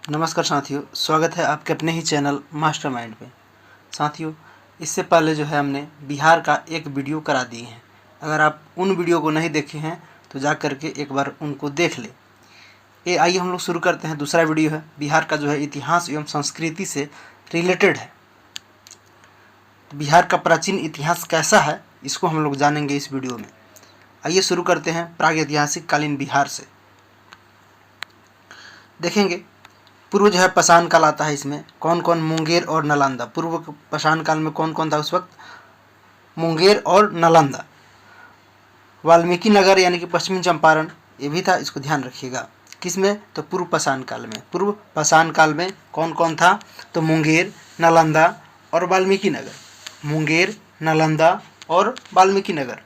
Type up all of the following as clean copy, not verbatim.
नमस्कार साथियों, स्वागत है आपके अपने ही चैनल मास्टरमाइंड पे। साथियों, इससे पहले जो है हमने बिहार का एक वीडियो करा दिए हैं। अगर आप उन वीडियो को नहीं देखे हैं तो जा कर के एक बार उनको देख ले। ये आइए हम लोग शुरू करते हैं। दूसरा वीडियो है बिहार का, जो है इतिहास एवं संस्कृति से रिलेटेड है। बिहार का प्राचीन इतिहास कैसा है, इसको हम लोग जानेंगे इस वीडियो में। आइए शुरू करते हैं प्रागैतिहासिक कालीन बिहार से। देखेंगे पूर्व जो है पाषाण काल आता है। इसमें कौन कौन, मुंगेर और नालंदा। पूर्व पाषाण काल में कौन कौन था उस वक्त? मुंगेर और नालंदा। वाल्मीकि नगर यानी कि पश्चिमी चंपारण, ये भी था, इसको ध्यान रखिएगा। किसमें? तो पूर्व पाषाण काल में। पूर्व पाषाण काल में कौन कौन था? तो मुंगेर, नालंदा और वाल्मीकि नगर। मुंगेर, नालंदा और वाल्मीकि नगर।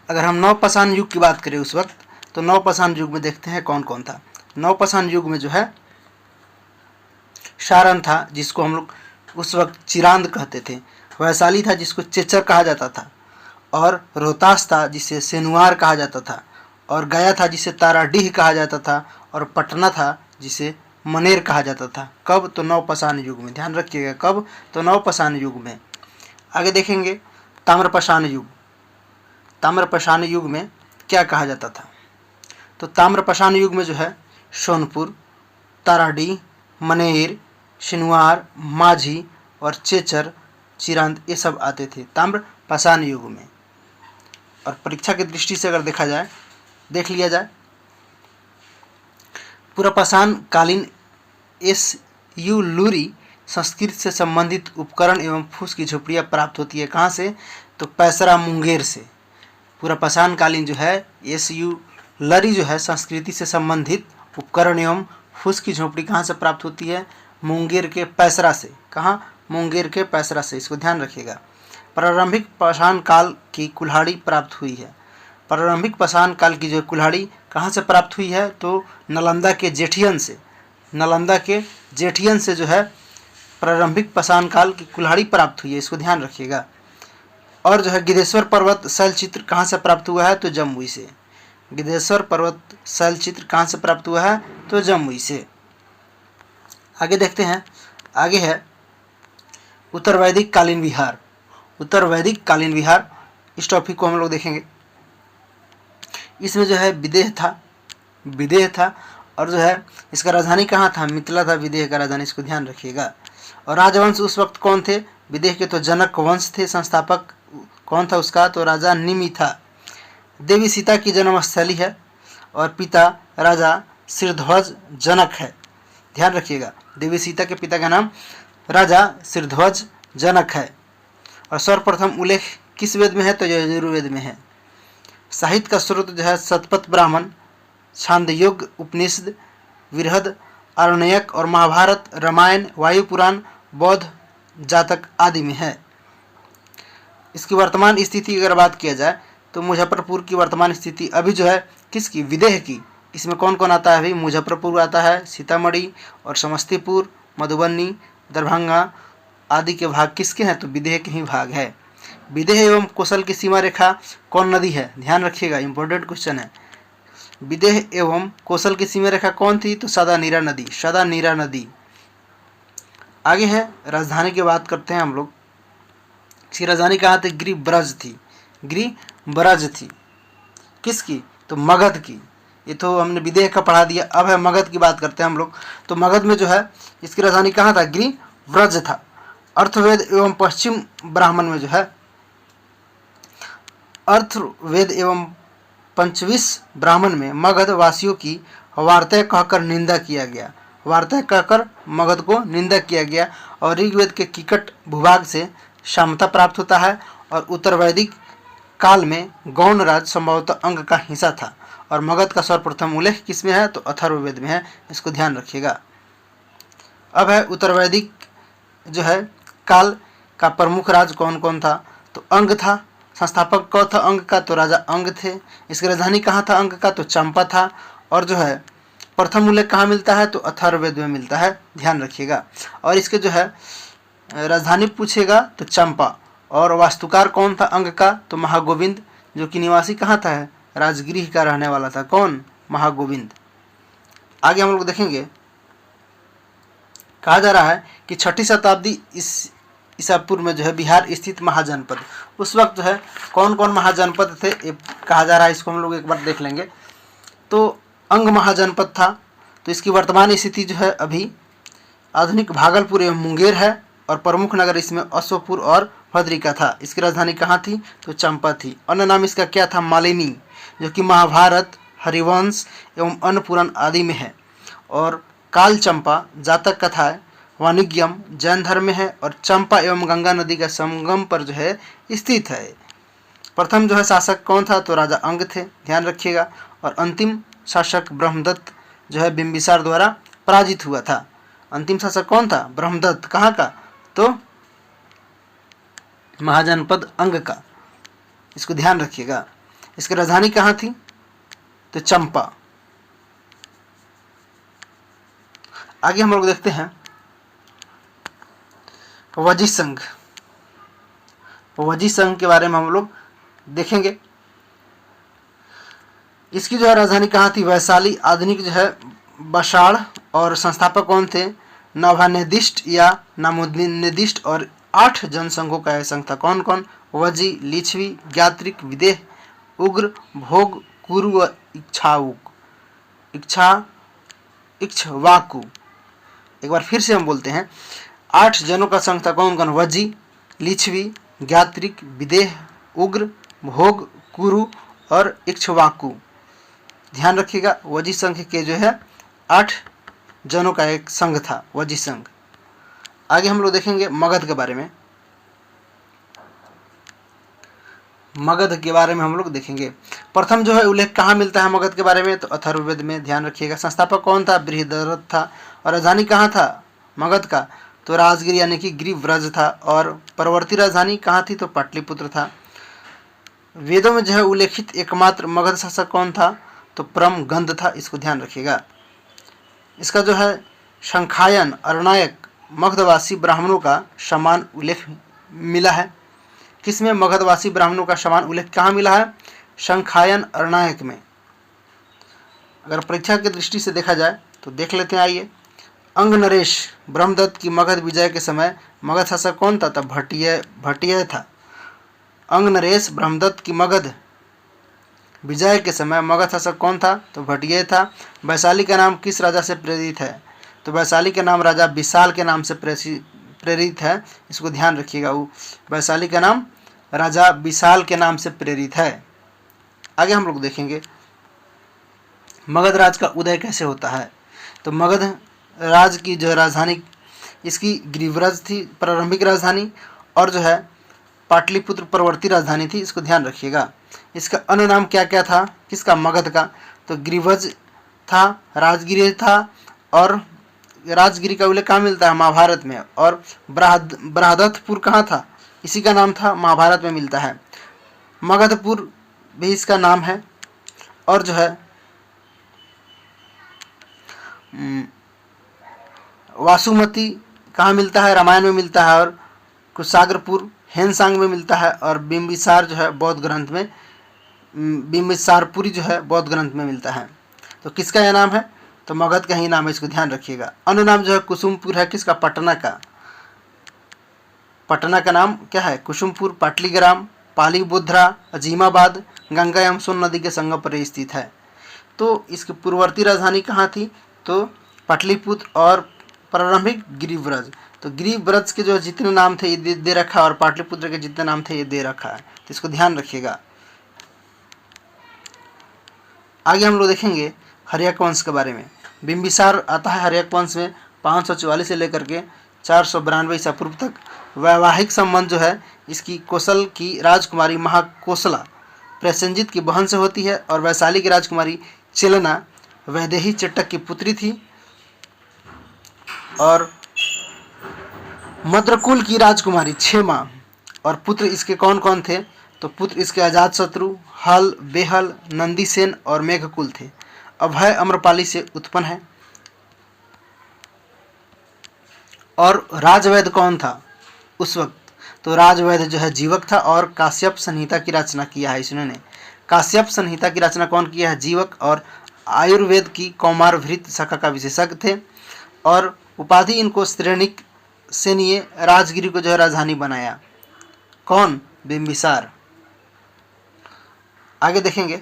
अगर हम नवपाषाण युग की बात करें उस वक्त, तो नवपाषाण युग में देखते हैं कौन कौन था। नवपाषाण युग में जो है सारण था, जिसको हम लोग उस वक्त चिरांद कहते थे। वैशाली था, जिसको चेचर कहा जाता था। और रोहतास था, जिसे सेनुआर कहा जाता था। और गया था, जिसे ताराडीह कहा जाता था। और पटना था, जिसे मनेर कहा जाता था। कब? तो नवपाषाण युग में। ध्यान रखिएगा, कब? तो नवपाषाण युग में। आगे देखेंगे ताम्रपाषाण युग। ताम्रपाषाण युग में क्या कहा जाता था? तो ताम्रपाषाण युग में जो है सोनपुर, ताराडीह, मनेर, सिनुआर, माझी और चेचर, चिरांद, ये सब आते थे ताम्रपाषाण युग में। और परीक्षा की दृष्टि से अगर देखा जाए, देख लिया जाए, पुरापाषाण कालीन SU लूरी संस्कृत से संबंधित उपकरण एवं फूस की झोपड़ियाँ प्राप्त होती है। कहाँ से? तो पैसरा मुंगेर से। पुरापाषाण कालीन जो है SU लरी जो है संस्कृति से संबंधित उपकरण एवं फूस की झोपड़ी कहाँ से प्राप्त होती है? मुंगेर के पैसरा से। कहाँ? मुंगेर के पैसरा से, इसको ध्यान रखिएगा। प्रारंभिक पाषाण काल की कुल्हाड़ी प्राप्त हुई है। प्रारंभिक पाषाण काल की जो कुल्हाड़ी कहाँ से प्राप्त हुई है? तो नालंदा के जेठियन से। नालंदा के जेठियन से जो है प्रारंभिक पाषाण काल की कुल्हाड़ी प्राप्त हुई है, इसको ध्यान रखिएगा। और जो है गिद्धेश्वर पर्वत शैलचित्र कहाँ से प्राप्त हुआ है? तो जमुई से। गिद्धेश्वर पर्वत शैलचित्र कहाँ से प्राप्त हुआ है? तो जमुई से। आगे देखते हैं, आगे है उत्तर वैदिक कालीन बिहार। उत्तर वैदिक कालीन बिहार, इस टॉपिक को हम लोग देखेंगे। इसमें जो है विदेह था, विदेह था। और जो है इसका राजधानी कहाँ था? मिथिला था विदेह का राजधानी, इसको ध्यान रखिएगा। और राजवंश उस वक्त कौन थे विदेह के? तो जनक वंश थे। संस्थापक कौन था उसका? तो राजा निमि था। देवी सीता की जन्मस्थली है और पिता राजा सिरध्वज जनक है। ध्यान रखिएगा, देवी सीता के पिता का नाम राजा सिरध्वज जनक है। और सर्वप्रथम उल्लेख किस वेद में है? तो यजुर्वेद में है। साहित्य का स्रोत जो है शतपथ ब्राह्मण, छांदोग्य उपनिषद, बृहद, आरण्यक और महाभारत, रामायण, वायु पुराण, बौद्ध जातक आदि में है। इसकी वर्तमान स्थिति अगर बात किया जाए तो मुजफ्फरपुर की वर्तमान स्थिति अभी जो है किसकी? विदेह की। इसमें कौन कौन आता है? अभी मुजफ्फरपुर आता है, सीतामढ़ी और समस्तीपुर, मधुबनी, दरभंगा आदि के भाग किसके हैं? तो विदेह के ही भाग है। विदेह एवं कौशल की सीमा रेखा कौन नदी है? ध्यान रखिएगा, इंपॉर्टेंट क्वेश्चन है। विदेह एवं कौशल की सीमा रेखा कौन थी? तो सदा नीरा नदी, सदा नीरा नदी। आगे है राजधानी की बात करते हैं हम लोग। इसकी राजधानी कहाँ थी? गिरिब्रज थी। गिरिब्रज थी। किसकी? तो मगध की। ये तो हमने विदेह का पढ़ा दिया, अब है मगध की बात करते हैं हम लोग। तो मगध में जो है इसकी राजधानी कहाँ था? गिरिब्रज था। अर्थवेद एवं पश्चिम ब्राह्मण में जो है अर्थवेद एवं पंचविश ब्राह्मण में मगध वासियों की वार्ता कहकर निंदा किया गया। वार्ता कहकर मगध को निंदा किया गया। और ऋग्वेद के कीकट भूभाग से क्षमता प्राप्त होता है। और उत्तर वैदिक काल में गौण राज संभवतः अंग का हिस्सा था। और मगध का सर्वप्रथम उल्लेख किसमें है? तो अथर्ववेद में है, इसको ध्यान रखिएगा। अब है उत्तर वैदिक जो है काल का प्रमुख राज कौन कौन था? तो अंग था। संस्थापक कौन था अंग का? तो राजा अंग थे। इसकी राजधानी कहाँ था अंग का? तो चंपा था। और जो है प्रथम उल्लेख कहाँ मिलता है? तो अथर्ववेद में मिलता है, ध्यान रखिएगा। और इसके जो है राजधानी पूछेगा तो चंपा। और वास्तुकार कौन था अंग का? तो महागोविंद, जो कि निवासी कहाँ था? राजगृह का रहने वाला था। कौन? महागोविंद। आगे हम लोग देखेंगे, कहा जा रहा है कि 6ठी शताब्दी ईसा पूर्व में जो है बिहार स्थित महाजनपद, उस वक्त जो है कौन कौन महाजनपद थे ये कहा जा रहा है, इसको हम लोग एक बार देख लेंगे। तो अंग महाजनपद था, तो इसकी वर्तमान स्थिति जो है अभी आधुनिक भागलपुर एवं मुंगेर है, और प्रमुख नगर इसमें अशोकपुर और भद्रिका था। इसकी राजधानी कहाँ थी, तो चंपा थी। अन्य नाम इसका क्या था, मालिनी, जो कि महाभारत, हरिवंश एवं अन्य पुराण आदि में है। और काल चंपा जातक कथा वाणिज्यम जैन धर्म में है, और चंपा एवं गंगा नदी का संगम पर जो है स्थित है। प्रथम जो है शासक कौन था, तो राजा अंग थे, ध्यान रखिएगा। और अंतिम शासक ब्रह्मदत्त जो है बिंबिसार द्वारा पराजित हुआ था। अंतिम शासक कौन था, ब्रह्मदत्त, कहाँ का, तो महाजनपद अंग का, इसको ध्यान रखिएगा। इसकी राजधानी कहाँ थी, तो चंपा। आगे हम लोग देखते हैं वजी संघ। वजी संघ के बारे में हम लोग देखेंगे। इसकी जो है राजधानी कहाँ थी, वैशाली। आधुनिक जो है बसाड़, और संस्थापक कौन थे, नवानिर्दिष्ट या नामोनिर्दिष्ट, और 8 जनसंघों का यह संघ था। कौन कौन, वजी, लिच्छवी, ज्ञात्रिक, विदेह, उग्र, भोग, कुरु और इक्ष्वाकु। एक बार फिर से हम बोलते हैं, 8 जनों का संघ था। कौन कौन, वजी, लिच्छवी, ज्ञात्रिक, विदेह, उग्र, भोग, कुरु और इक्ष्वाकु। ध्यान रखिएगा, वजी संघ के जो है 8 जनों का एक संघ था, वजी संघ। आगे हम लोग देखेंगे मगध के बारे में। मगध के बारे में हम लोग देखेंगे। प्रथम जो है उल्लेख कहाँ मिलता है मगध के बारे में, तो अथर्ववेद में, ध्यान रखिएगा। संस्थापक कौन था, बृहद्रथ था। और राजधानी कहाँ था मगध का, तो राजगिर यानी कि गिरिव्रज था। और परवर्ती राजधानी कहाँ थी, तो पाटलिपुत्र था। वेदों में जो है उल्लेखित एकमात्र मगध शासक कौन था, तो परमगंध था, इसको ध्यान रखिएगा। इसका जो है शंखायन, अरणायक, मगधवासी ब्राह्मणों का समान उल्लेख मिला है। किसमें, मगधवासी ब्राह्मणों का समान उल्लेख कहाँ मिला है, शंखायन, अरणायक में। अगर परीक्षा की दृष्टि से देखा जाए तो देख लेते हैं, आइए। अंग नरेश ब्रह्मदत्त की मगध विजय के समय मगध शासक कौन था, तब भट्टिय था। अंग नरेश ब्रह्मदत्त की मगध विजय के समय मगध शासक कौन था, तो भट्टिय था। वैशाली का नाम किस राजा से प्रेरित है, तो वैशाली का नाम राजा विशाल के नाम से प्रेरित है, इसको ध्यान रखिएगा। वैशाली का नाम राजा विशाल के नाम से प्रेरित है। आगे हम लोग देखेंगे मगध राज का उदय कैसे होता है। तो मगध राज की जो राजधानी इसकी गिरिव्रज थी, प्रारंभिक राजधानी, और जो है पाटलिपुत्र परवर्ती राजधानी थी, इसको ध्यान रखिएगा। इसका अन्य नाम क्या क्या था, किसका, मगध का, तो गिरिव्रज था, राजगिरी था, और राजगिरी का उल्लेख कहाँ मिलता है, महाभारत में। और बृहदत्तपुर कहाँ था, इसी का नाम था, महाभारत में मिलता है। मगधपुर भी इसका नाम है। और जो है वासुमती कहाँ मिलता है, रामायण में मिलता है। और कुशाग्रपुर हेनसांग में मिलता है। और बिंबिसार जो है बौद्ध ग्रंथ में, बिंबिसारपुरी जो है बौद्ध ग्रंथ में मिलता है। तो किसका यह नाम है, तो मगध का ही नाम है, इसको ध्यान रखिएगा। अन्य नाम जो है कुसुमपुर है, किसका, पटना का। पटना का नाम क्या है, कुसुमपुर, पाटलीग्राम, पालीबुध्रा, अजीमाबाद, गंगा एवं सोन नदी के संगम पर स्थित है। तो इसकी पूर्ववर्ती राजधानी कहाँ थी, तो पाटलिपुत्र, और प्रारंभिक गिरिव्रज। तो गिरिव्रज के जो जितने नाम थे ये दे रखा है, और पाटलिपुत्र के जितने नाम थे ये दे रखा है, तो इसको ध्यान रखिएगा। आगे हम लोग देखेंगे हर्यक वंश के बारे में। बिंबिसार आता है हर्यक वंश में 544 से लेकर के 492 ईसा पूर्व तक। वैवाहिक संबंध जो है इसकी कोसल की राजकुमारी महाकोसला प्रसेनजित की बहन से होती है, और वैशाली की राजकुमारी चिलना वैदेही चट्टक की पुत्री थी। और मद्रकुल की राजकुमारी क्षेमा, और पुत्र इसके कौन कौन थे, तो पुत्र इसके अजातशत्रु, हल, बेहल, नंदीसेन और मेघकुल थे। अभय अम्रपाली से उत्पन्न है। और राजवैद्य कौन था उस वक्त, तो राजवैद्य जो है जीवक था, और काश्यप संहिता की रचना किया है इसने। काश्यप संहिता की रचना कौन किया है, जीवक। और आयुर्वेद की कौमारभृत शाखा का विशेषज्ञ थे और उपाधि इनको श्रेणिक सेनीय राजगिरी को जो है राजधानी बनाया। कौन? बिंबिसार। आगे देखेंगे,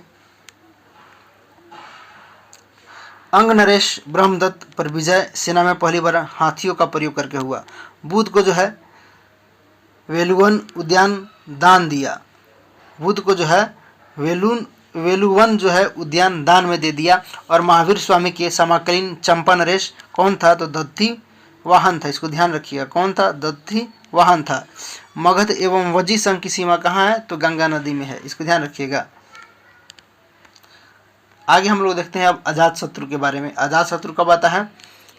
अंग नरेश ब्रह्मदत्त पर विजय सेना में पहली बार हाथियों का प्रयोग करके हुआ। बुध को जो है वेलुवन उद्यान दान दिया। बुध को जो है वेलुवन जो है उद्यान दान में दे दिया। और महावीर स्वामी के समकालीन चंपा नरेश कौन था? तो दत्ती वाहन था। इसको ध्यान रखिएगा, कौन था? दत्ती वाहन था। मगध एवं वजी संघ की सीमा कहाँ है? तो गंगा नदी में है। इसको ध्यान रखिएगा। आगे हम लोग देखते हैं अब अजातशत्रु के बारे में। अजातशत्रु कब आता है?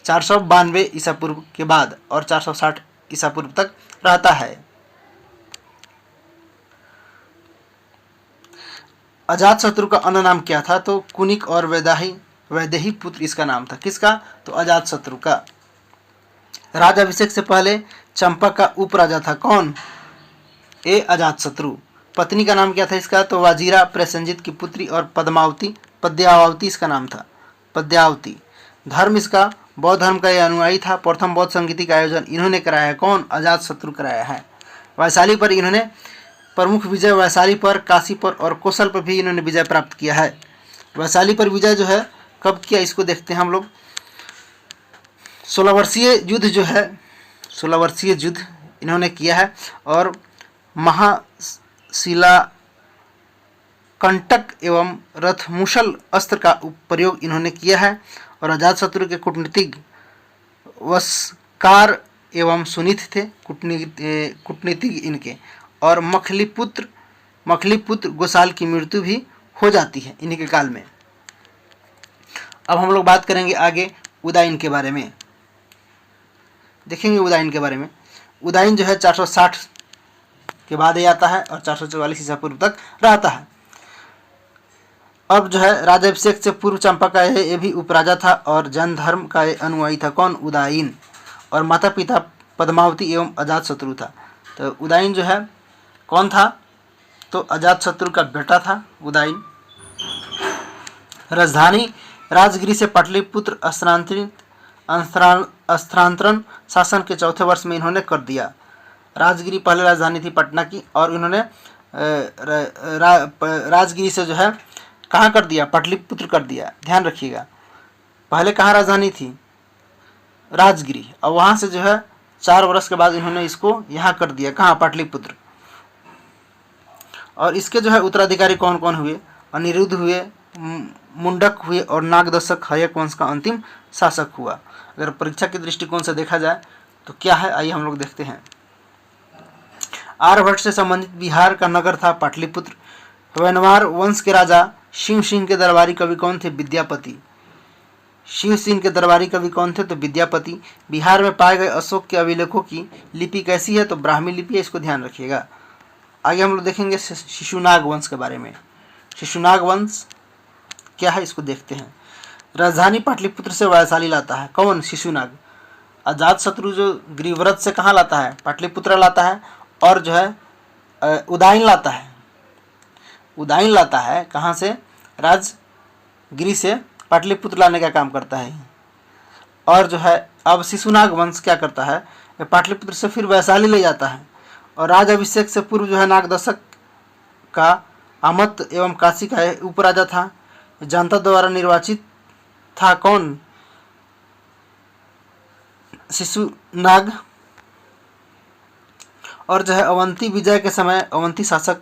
492 ईसा पूर्व के बाद और 460 ईसा पूर्व तक रहता है। अजातशत्रु का अन्य नाम क्या था? तो कुनिक और वैदेही पुत्र इसका नाम था। किसका? तो अजातशत्रु का। राजाभिषेक से पहले चंपा का उपराजा था। कौन? ए अजातशत्रु। पत्नी का नाम क्या था इसका? तो वाजीरा प्रसेनजित की पुत्री और पद्यावती इसका नाम था। पद्यावती। धर्म इसका बौद्ध धर्म का यह अनुयायी था। प्रथम बौद्ध संगीति का आयोजन इन्होंने कराया है। कौन? अजातशत्रु कराया है। वैशाली पर इन्होंने प्रमुख विजय, वैशाली पर, काशी पर और कौशल पर भी इन्होंने विजय प्राप्त किया है। वैशाली पर विजय जो है कब किया इसको देखते हैं हम लोग। 16 वर्षीय युद्ध जो है, 16 वर्षीय युद्ध इन्होंने किया है और महाशिला कंटक एवं रथमुशल अस्त्र का प्रयोग इन्होंने किया है। और अजातशत्रु के कूटनीतिज्ञ वस्कार एवं सुनीत थे, कूटनीतिज्ञ इनके। और मखलीपुत्र गोसाल की मृत्यु भी हो जाती है इन्हीं के काल में। अब हम लोग बात करेंगे आगे उदाइन के बारे में। देखेंगे उदाइन के बारे में। उदाइन जो है 460 के बाद ही आता है और 444 ईसा पूर्व तक रहता है। अब जो है राजाभिषेक से पूर्व चंपा का ये भी उपराजा था और जैन धर्म का ये अनुयायी था। कौन? उदाइन। और माता पिता पद्मावती एवं अजातशत्रु था। तो उदाइन जो है कौन था? तो अजातशत्रु का बेटा था उदाइन। राजधानी राजगिरी से पाटलिपुत्र स्थानांतरण शासन के चौथे वर्ष में इन्होंने कर दिया। राजगिरी पहले राजधानी थी पटना की और इन्होंने राजगिरी से जो है कहाँ कर दिया? पाटलिपुत्र कर दिया। ध्यान रखिएगा, पहले कहाँ राजधानी थी? राजगिरी। और वहाँ से जो है 4 वर्ष के बाद इन्होंने इसको यहाँ कर दिया। कहाँ? पाटलिपुत्र। और इसके जो है उत्तराधिकारी कौन कौन हुए? अनिरुद्ध हुए, मुंडक हुए और नागदशक हयक वंश का अंतिम शासक हुआ। अगर परीक्षा के दृष्टिकोण से देखा जाए तो क्या है, आइए हम लोग देखते हैं। आर्यभट्ट से संबंधित बिहार का नगर था पाटलिपुत्र। वैनवार वंश के राजा शिव सिंह के दरबारी कवि कौन थे? विद्यापति। शिव सिंह के दरबारी कवि कौन थे? तो विद्यापति। बिहार में पाए गए अशोक के अभिलेखों की लिपि कैसी है? तो ब्राह्मी लिपि है। इसको ध्यान रखिएगा। आगे हम लोग देखेंगे शिशुनाग वंश के बारे में। शिशुनाग वंश क्या है इसको देखते हैं। राजधानी पाटलिपुत्र से वैशाली लाता है। कौन? शिशुनाग। अजातशत्रु जो गृहव्रत से कहाँ लाता है? पाटलिपुत्र लाता है। और जो है उदाइन लाता है। उदाइन लाता है कहाँ से? राजगिरी से पाटलिपुत्र लाने का काम करता है। और जो है अब शिशुनाग वंश क्या करता है? पाटलिपुत्र से फिर वैशाली ले जाता है। और राज अभिषेक से पूर्व जो है नागदशक का आमत एवं काशी का उपराजा था। जनता द्वारा निर्वाचित था। कौन? शिशुनाग। और जो है अवंती विजय के समय अवंती शासक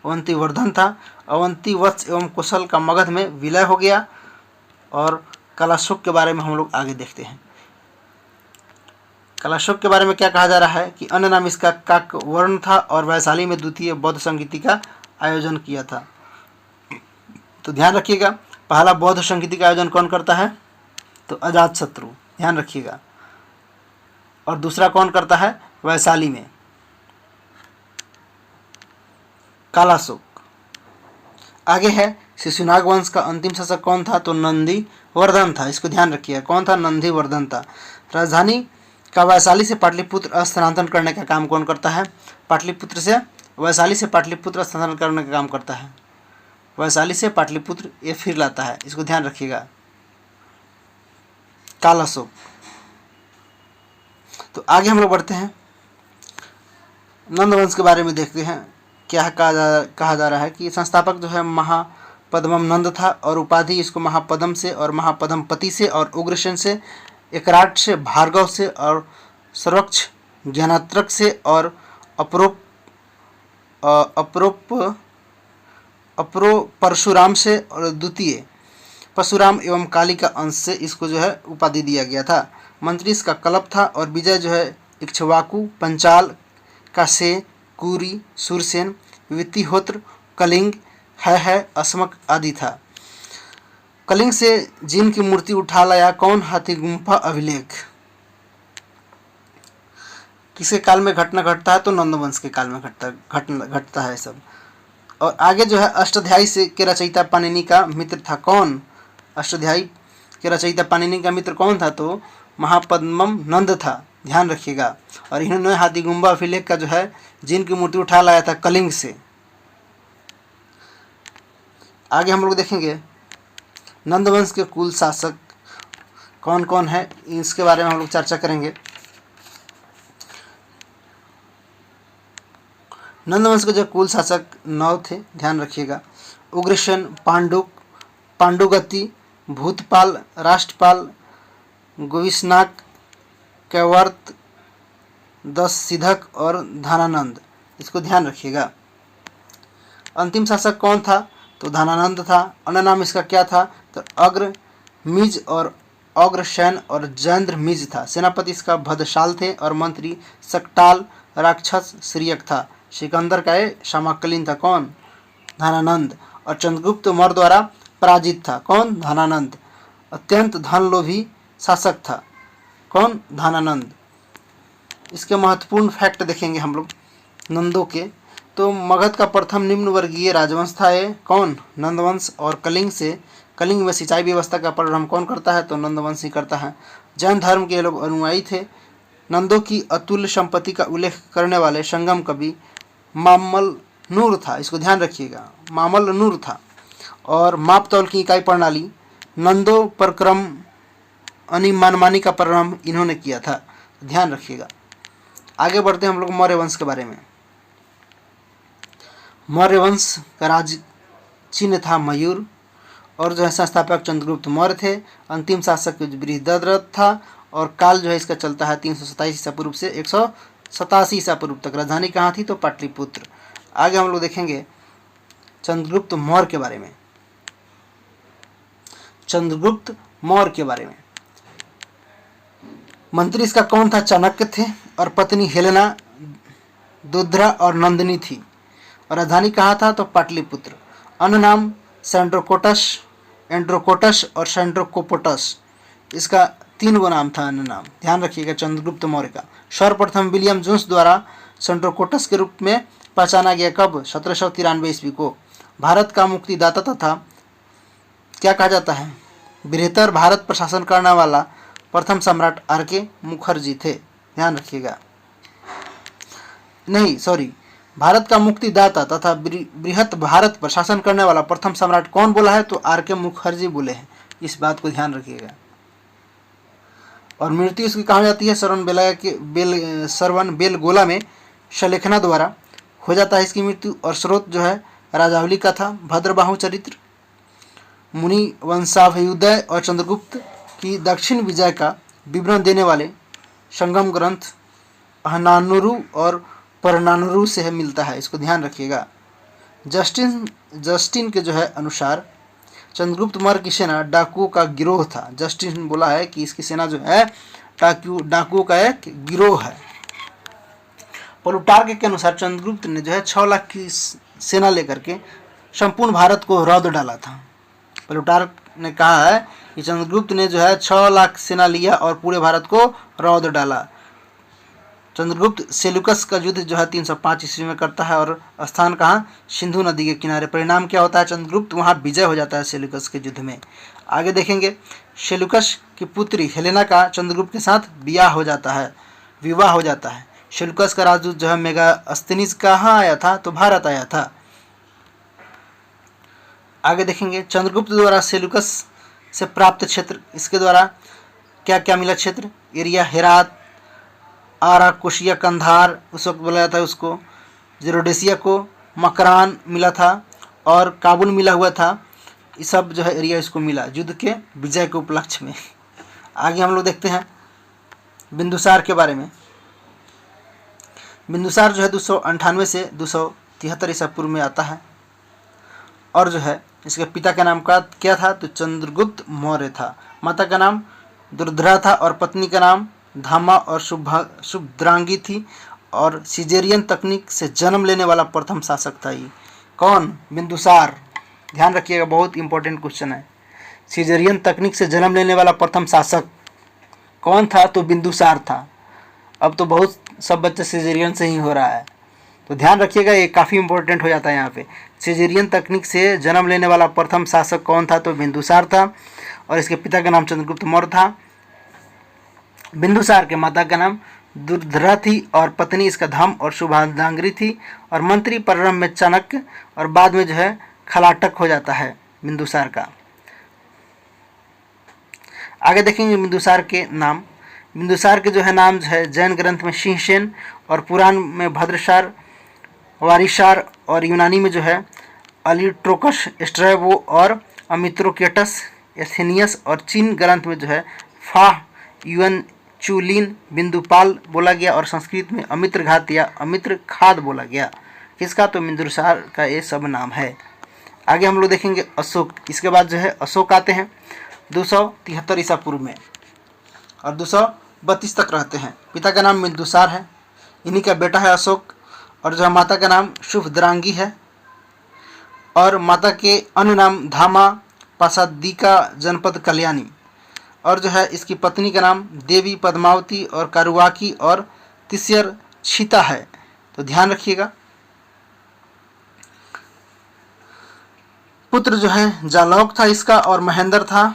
अवंती वर्धन था। अवंती वत्स एवं कुशल का मगध में विलय हो गया। और कलाशोक के बारे में हम लोग आगे देखते हैं। कलाशोक के बारे में क्या कहा जा रहा है कि अन्य नाम इसका काकवर्ण था और वैशाली में द्वितीय बौद्ध संगीति का आयोजन किया था। तो ध्यान रखिएगा, पहला बौद्ध संगीति का आयोजन कौन करता है? तो अजातशत्रु। ध्यान रखिएगा। और दूसरा कौन करता है? वैशाली में कालाशोक। आगे है शिशुनाग वंश का अंतिम शासक कौन था? तो नंदी वर्धन था। इसको ध्यान रखिएगा, कौन था? नंदी वर्धन था। राजधानी का वैशाली से पाटलिपुत्र स्थानांतरण करने का काम कौन करता है? पाटलिपुत्र से वैशाली से पाटलिपुत्र स्थानांतरण करने का काम करता है वैशाली से पाटलिपुत्र ये फिर लाता है, इसको ध्यान रखिएगा। काल अशोक। तो आगे हम लोग बढ़ते हैं, नंद वंश के बारे में देखते हैं। क्या कहा जा रहा है कि संस्थापक जो है महापद्मम नंद था और उपाधि इसको महापद्म से और महापद्मपति से और उग्रसेन से, एकराट से, भार्गव से और सर्वक्ष ज्ञानात्रक से और अपरो परशुराम से और द्वितीय परशुराम एवं काली का अंश से इसको जो है उपाधि दिया गया था। मंत्री इसका कलप था और विजय जो है इक्ष्वाकु, पंचाल, कासे, कुरी, सूरसेन, वितिहोत्र, कलिंग, है अस्मक आदि था। कलिंग से जिन की मूर्ति उठा लाया कौन? हाथी गुम्फा अभिलेख। किसके काल में घटना घटता है? तो नंदवंश के काल में घटता है सब। और आगे जो है अष्टाध्यायी से के रचयिता पाणिनि का मित्र था कौन? अष्टाध्यायी के रचयिता पाणिनि का मित्र कौन था? तो महापद्मम नंद था, ध्यान रखिएगा। और इन्होंने हाथी गुम्बा अभिलेख का जो है जिनकी मूर्ति उठा लाया था कलिंग से। आगे हम लोग देखेंगे नंदवंश के कुल शासक कौन कौन है, इसके बारे में हम लोग चर्चा करेंगे। नंदवंश के जो कुल शासक 9 थे, ध्यान रखिएगा। उग्रसेन, पांडुगति, भूतपाल, राष्ट्रपाल, गोविष्णाक, कैवर्त, दशसिधक और धानानंद, इसको ध्यान रखिएगा। अंतिम शासक कौन था? तो धानानंद था। अन्य नाम इसका क्या था? तो अग्र मिज और अग्रसेन और जैन्द्र मिज था। सेनापति इसका भद्रशाल थे और मंत्री सकटाल राक्षस श्रीयक था। सिकंदर का ये समाकलीन था कौन? धानानंद। और चंद्रगुप्त मौर्य द्वारा पराजित था कौन? धानानंद। अत्यंत धनलोभी शासक था कौन? धानानंद। इसके महत्वपूर्ण फैक्ट देखेंगे हम लोग नंदों के। तो मगध का प्रथम निम्न वर्गीय राजवंश था ये कौन? नंदवंश। और कलिंग में सिंचाई व्यवस्था का प्रारंभ कौन करता है? तो नंदवंश ही करता है। जैन धर्म के लोग अनुयायी थे। नंदों की अतुल्य संपत्ति का उल्लेख करने वाले संगम कवि मामल नूर था, इसको ध्यान रखिएगा, मामल नूर था। और माप तौल की इकाई प्रणाली नंदो परक्रम मनमानी का प्रारंभ इन्होंने किया था, ध्यान रखिएगा। आगे बढ़ते हैं हम लोग मौर्य वंश के बारे में। मौर्य वंश का राज चिन्ह था मयूर और जो है संस्थापक चंद्रगुप्त मौर्य थे। अंतिम शासक बृहद्रथ था और काल जो है इसका चलता है 327 ईसा पूर्व से 187 ईसा पूर्व तक। राजधानी कहाँ थी? तो पाटलिपुत्र। आगे हम लोग देखेंगे चंद्रगुप्त मौर्य के बारे में। चंद्रगुप्त मौर्य के बारे में मंत्री इसका कौन था? चाणक्य थे और पत्नी हेलेना, दुध्रा और नंदिनी थी। और राजधानी कहाँ था? तो पाटलिपुत्र। अन्य नाम एंड्रोकोटस और सेंड्रोकोपोटस, इसका 3 गो नाम था अन्य नाम, ध्यान रखिएगा चंद्रगुप्त मौर्य का। सर्वप्रथम विलियम जोन्स द्वारा सेंड्रोकोटस के रूप में पहचाना गया कब? 1793 ईस्वी को। भारत का मुक्तिदाता तथा क्या कहा जाता है? बृहत्तर भारत प्रशासन करने वाला प्रथम सम्राट आर.के. मुखर्जी थे, ध्यान रखिएगा। नहीं सॉरी, भारत का मुक्तिदाता तथा बृहत भारत पर शासन करने वाला प्रथम सम्राट कौन बोला है? तो आर.के. मुखर्जी बोले हैं, इस बात को ध्यान रखिएगा। और मृत्यु इसकी कहा जाती है? सरवन बेलगोला में शलेखना द्वारा हो जाता है इसकी मृत्यु। और स्रोत जो है राजावली का था, भद्रबाहु चरित्र, मुनि वंशाभ्युदय और चंद्रगुप्त की दक्षिण विजय का विवरण देने वाले संगम ग्रंथ अहनानुरु और परनानुरु से मिलता है, इसको ध्यान रखिएगा। जस्टिन के जो है अनुसार चंद्रगुप्त मौर्य की सेना डाकुओं का गिरोह था। जस्टिन बोला है कि इसकी सेना जो है डाकुओं का एक गिरोह है। प्लूटार्क के अनुसार चंद्रगुप्त ने जो है 6 लाख की सेना लेकर के संपूर्ण भारत को रौंद डाला था। प्लूटार्क ने कहा है कि चंद्रगुप्त ने जो है 6 लाख सेना लिया और पूरे भारत को रौंद डाला। चंद्रगुप्त सेल्यूकस का युद्ध जो है 305 ईस्वी में करता है और स्थान कहाँ? सिंधु नदी के किनारे। परिणाम क्या होता है? चंद्रगुप्त वहाँ विजय हो जाता है सेल्यूकस के युद्ध में। आगे देखेंगे सेल्यूकस की पुत्री हेलेना का चंद्रगुप्त के साथ विवाह हो जाता है। सेल्यूकस का राजदूत जो है मेगास्थनीज कहाँ आया था? तो भारत आया था। आगे देखेंगे चंद्रगुप्त द्वारा सेल्यूकस से प्राप्त क्षेत्र, इसके द्वारा क्या क्या मिला क्षेत्र, एरिया, हेरात, आरा, कोशिया, कंधार उस वक्त बोला जाता है उसको, रोडेशिया को, मकरान मिला था और काबुल मिला हुआ था। ये सब जो है एरिया इसको मिला युद्ध के विजय के उपलक्ष्य में। आगे हम लोग देखते हैं बिंदुसार के बारे में। बिंदुसार जो है 298 से 273 ईसा पूर्व में आता है और जो है इसके पिता का नाम का क्या था तो चंद्रगुप्त मौर्य था। माता का नाम दुर्धरा था और पत्नी का नाम धामा और शुभद्रांगी थी और सिजेरियन तकनीक से जन्म लेने वाला प्रथम शासक था। ये कौन? बिंदुसार। ध्यान रखिएगा, बहुत इंपॉर्टेंट क्वेश्चन है। सिजेरियन तकनीक से जन्म लेने वाला प्रथम शासक कौन था? तो बिंदुसार था। अब तो बहुत सब बच्चे सिजेरियन से ही हो रहा है, तो ध्यान रखिएगा, ये काफ़ी इंपॉर्टेंट हो जाता है यहाँ पे। सिजेरियन तकनीक से जन्म लेने वाला प्रथम शासक कौन था? तो बिंदुसार था और इसके पिता का नाम चंद्रगुप्त मौर्य था। बिंदुसार के माता का नाम दुर्धरा थी और पत्नी इसका धम और शुभांगांगी थी और मंत्री प्रारंभ में चाणक्य और बाद में जो है खलाटक हो जाता है बिंदुसार का। आगे देखेंगे बिंदुसार के नाम। बिंदुसार के जो है नाम जो है जैन ग्रंथ में सिंहसेन और पुराण में भद्रसार, वारिसार और यूनानी में जो है अलिट्रोकस, स्ट्रैबो और अमित्रोकेटस, एथेनियस और चीन ग्रंथ में जो है फाह, युएन चुलिन, बिंदुपाल बोला गया और संस्कृत में अमित्रघात या अमित्र खाद बोला गया। किसका? तो बिंदुसार का ये सब नाम है। आगे हम लोग देखेंगे अशोक। इसके बाद जो है अशोक आते हैं 273 ईसा पूर्व में और 232 तक रहते हैं। पिता का नाम बिंदुसार है, इन्हीं का बेटा है अशोक और जो है माता का नाम शुभद्रांगी है और माता के अन्य नाम धामा, पासादिका, जनपद कल्याणी और जो है इसकी पत्नी का नाम देवी पद्मावती और कारुवाकी और तिस्यर छिता है। तो ध्यान रखिएगा। पुत्र जो है जालौक था इसका और महेंद्र था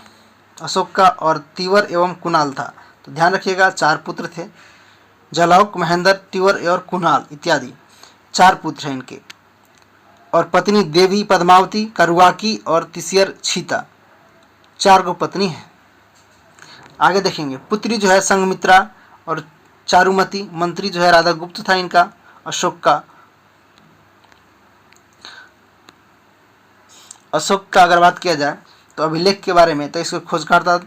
अशोक का और तिवर एवं कुणाल था। तो ध्यान रखिएगा, 4 पुत्र थे, जालौक, महेंद्र, तिवर और कुणाल इत्यादि 4 पुत्र हैं इनके और पत्नी देवी पद्मावती, कारुवाकी और तिस्यर छिता, 4 गो पत्नी है। आगे देखेंगे पुत्री जो है संघमित्रा और चारुमती, मंत्री जो है राधागुप्त था इनका अशोक का। अशोक का अगर बात किया जाए तो अभिलेख के बारे में, तो इसके खोजकर्ता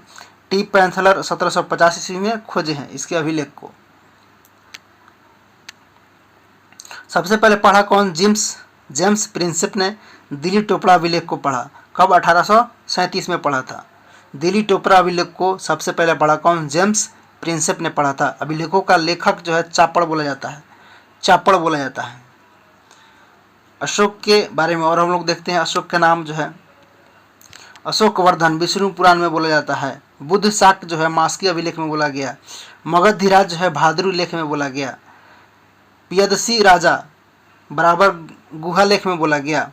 टी पैंथलर 1750 ईस्वी में खोजे हैं इसके अभिलेख को। सबसे पहले पढ़ा कौन? जेम्स प्रिंसेप ने दिल्ली टोपड़ा अभिलेख को पढ़ा। कब? 1837 में पढ़ा था। दिल्ली टोपड़ा अभिलेख को सबसे पहले पढ़ा कौन? जेम्स प्रिंसेप ने पढ़ा था। अभिलेखों का लेखक जो है चापड़ बोला जाता है, चापड़ बोला जाता है। अशोक के बारे में और हम लोग देखते हैं। अशोक का नाम जो है अशोकवर्धन विष्णु पुराण में बोला जाता है। बुद्ध शाक्त जो है मास्की अभिलेख में बोला गया। मगधीराज जो है भाद्रू लेख में बोला गया। पियदसी राजा बराबर गुहा लेख में बोला गया।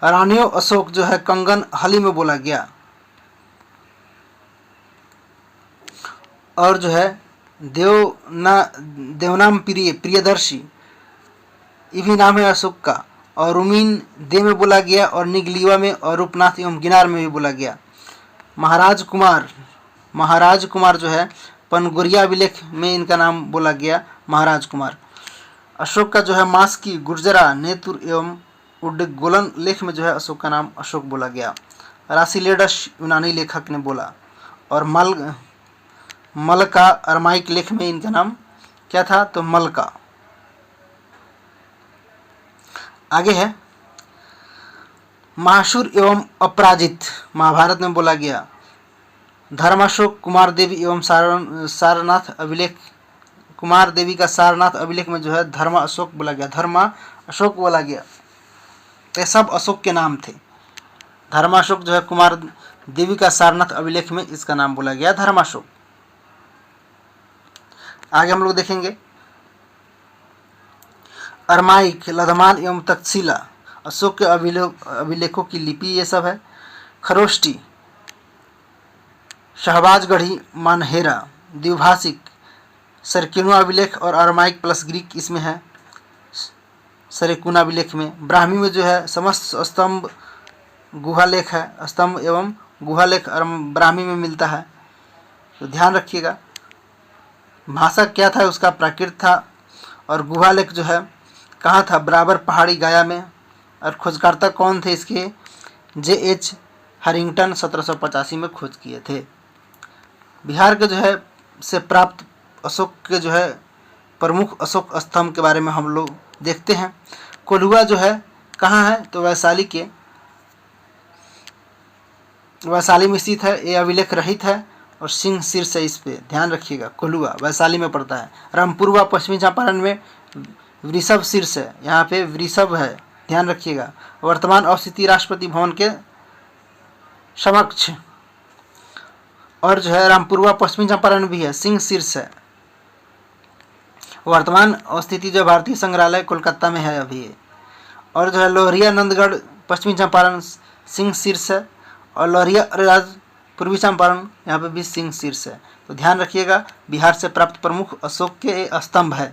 रानियो अशोक जो है कंगन हली में बोला गया और जो है देवनाम प्रियदर्शी ये भी नाम है अशोक का और रुमीन दे में बोला गया और निगलीवा में और रूपनाथ एवं गिनार में भी बोला गया। महाराज कुमार जो है पनगोरिया अभिलेख में इनका नाम बोला गया महाराज कुमार। अशोक का जो है मास की गुर्जरा, नेतुर एवं उड्डगोलन लेख में जो है अशोक का नाम अशोक बोला गया। रासिलेडस यूनानी लेखक ने बोला और मल का अरमाइक लेख में इनका नाम क्या था? तो मल का। आगे है महाशूर एवं अपराजित, महाभारत में बोला गया। धर्माशोक कुमार देवी एवं सारनाथ अभिलेख, कुमार देवी का सारनाथ अभिलेख में जो है धर्मा अशोक बोला गया, धर्मा अशोक बोला गया। ये सब अशोक के नाम थे। धर्माशोक जो है कुमार देवी का सारनाथ अभिलेख में इसका नाम बोला गया धर्माशोक। आगे हम लोग देखेंगे अरमाइक, लधमान एवं तक्षशिला अशोक के अभिलेखों की लिपि ये सब है। खरोष्टी, शहबाजगढ़ी, मानहेरा, द्विभाषिक, सरकेनुआ अभिलेख और अरमाइक प्लस ग्रीक इसमें है सरेकुना अभिलेख में। ब्राह्मी में जो है समस्त स्तंभ गुहालेख है, स्तंभ एवं गुहालेख ब्राह्मी में मिलता है, तो ध्यान रखिएगा। भाषा क्या था, उसका प्राकृत था, और गुहालेख जो है कहाँ था, बराबर पहाड़ी गया में। और खोजकर्ता कौन थे इसके, J.H. हैरिंगटन 1785 में खोज किए थे। बिहार के जो है से प्राप्त अशोक के जो है प्रमुख अशोक स्तंभ के बारे में हम लोग देखते हैं। कोल्हुआ जो है कहाँ है, तो वैशाली में स्थित है। ये अभिलेख रहित है और सिंह शीर्ष है, इस पे ध्यान रखिएगा। कोल्हुआ वैशाली में पड़ता है। रामपुरवा पश्चिमी चंपारण में वृषभ शीर्ष है, यहाँ पे वृषभ है, ध्यान रखिएगा। वर्तमान अवस्थिति राष्ट्रपति भवन के समक्ष। और जो है रामपुरवा पश्चिमी चंपारण भी है, सिंह शीर्ष है। वर्तमान अवस्थिति जो भारतीय संग्रहालय कोलकाता में है अभी। और जो है लोहरिया नंदगढ़ पश्चिमी चंपारण सिंह शीर्ष है, और लोहरिया राज पूर्वी चंपारण यहाँ पे भी सिंह शीर्ष है। तो ध्यान रखिएगा, बिहार से प्राप्त प्रमुख अशोक के स्तंभ है।